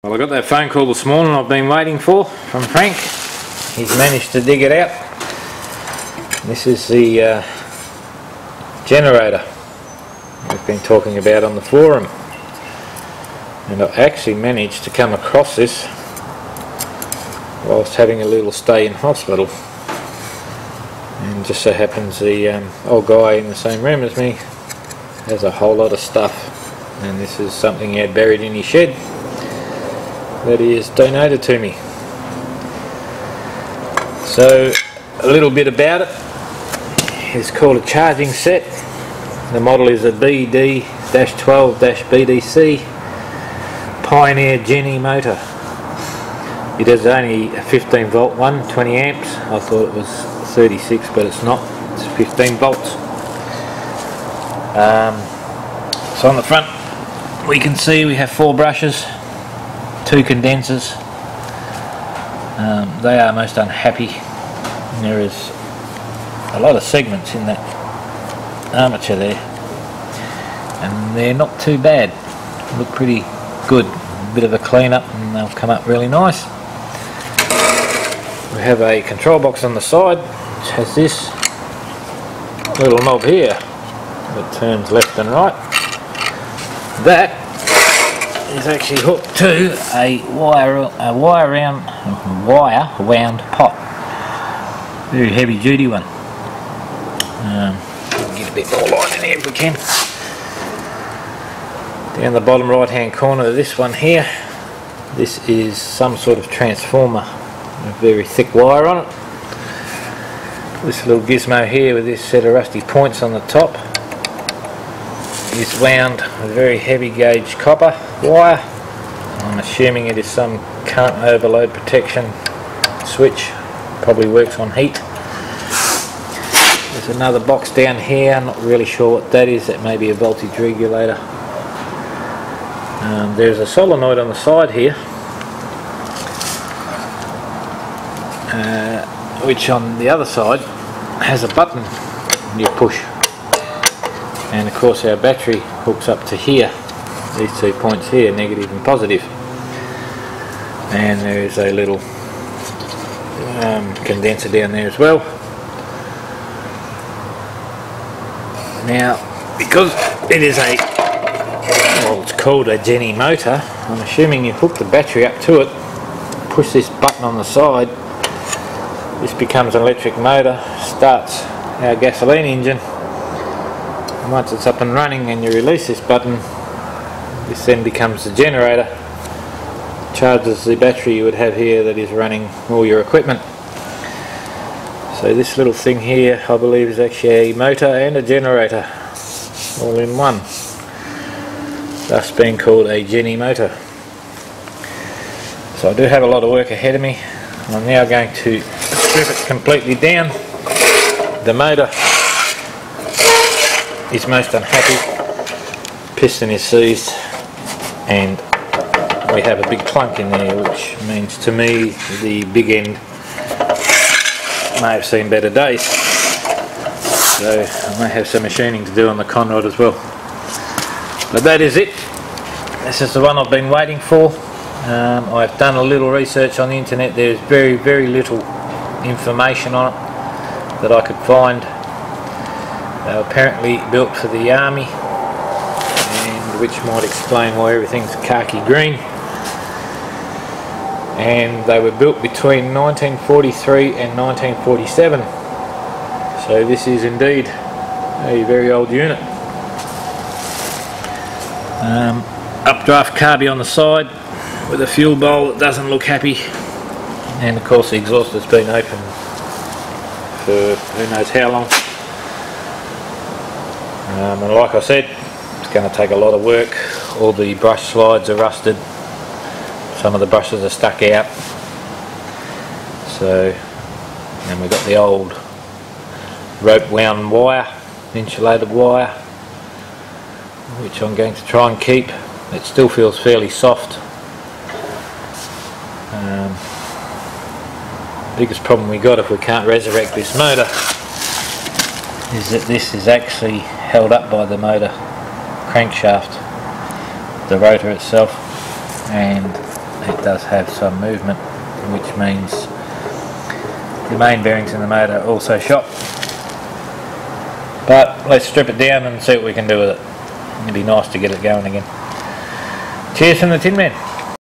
Well, I got that phone call this morning I've been waiting for from Frank. He's managed to dig it out. This is the generator we've been talking about on the forum, and I actually managed to come across this whilst having a little stay in hospital, and just so happens the old guy in the same room as me has a whole lot of stuff, and this is something he had buried in his shed that he has donated to me. So a little bit about it. It's called a charging set. The model is a BD-12-BDC Pioneer Jenny motor. It is only a 15 volt one, 20 amps. I thought it was 36, but it's not. It's 15 volts. So on the front we can see we have 4 brushes, 2 condensers. They are most unhappy. There is a lot of segments in that armature there, and they're not too bad. Look pretty good. A bit of a clean up and they'll come up really nice. We have a control box on the side which has this little knob here that turns left and right. That is actually hooked to a wire wound pot. Very heavy duty one. Get a bit more light in here if we can. Down the bottom right hand corner of this one here, this is some sort of transformer with very thick wire on it. This little gizmo here with this set of rusty points on the top is wound with very heavy gauge copper wire. I'm assuming it is some current overload protection switch, probably works on heat. There's another box down here, I'm not really sure what that is. That may be a voltage regulator. There's a solenoid on the side here, which on the other side has a button you push, and of course our battery hooks up to here, these 2 points here, negative and positive, and there is a little condenser down there as well. Now, because it is it's called a Jenny motor, I'm assuming you hook the battery up to it, push this button on the side, this becomes an electric motor, starts our gasoline engine, and once it's up and running and you release this button, this then becomes the generator, charges the battery you would have here that is running all your equipment. So this little thing here I believe is actually a motor and a generator all in one, thus being called a Jenny motor. So I do have a lot of work ahead of me. I'm now going to strip it completely down. The motor is most unhappy, piston is seized, and we have a big clunk in there, which means to me the big end may have seen better days. So I may have some machining to do on the conrod as well. But that is it. This is the one I've been waiting for. I've done a little research on the internet. There's very little information on it that I could find. They were apparently built for the army, and which might explain why everything's khaki green. And they were built between 1943 and 1947. So this is indeed a very old unit. Updraft carby on the side with a fuel bowl that doesn't look happy, and of course the exhaust has been open for who knows how long. And like I said, it's going to take a lot of work. All the brush slides are rusted, some of the brushes are stuck out. So, and we've got the old rope wound wire, insulated wire, which I'm going to try and keep. It still feels fairly soft. Biggest problem we got if we can't resurrect this motor is that this is actually held up by the motor crankshaft, the rotor itself, and it does have some movement, which means the main bearings in the motor are also shot. But let's strip it down and see what we can do with it. It'd be nice to get it going again. Cheers from the Tin Man.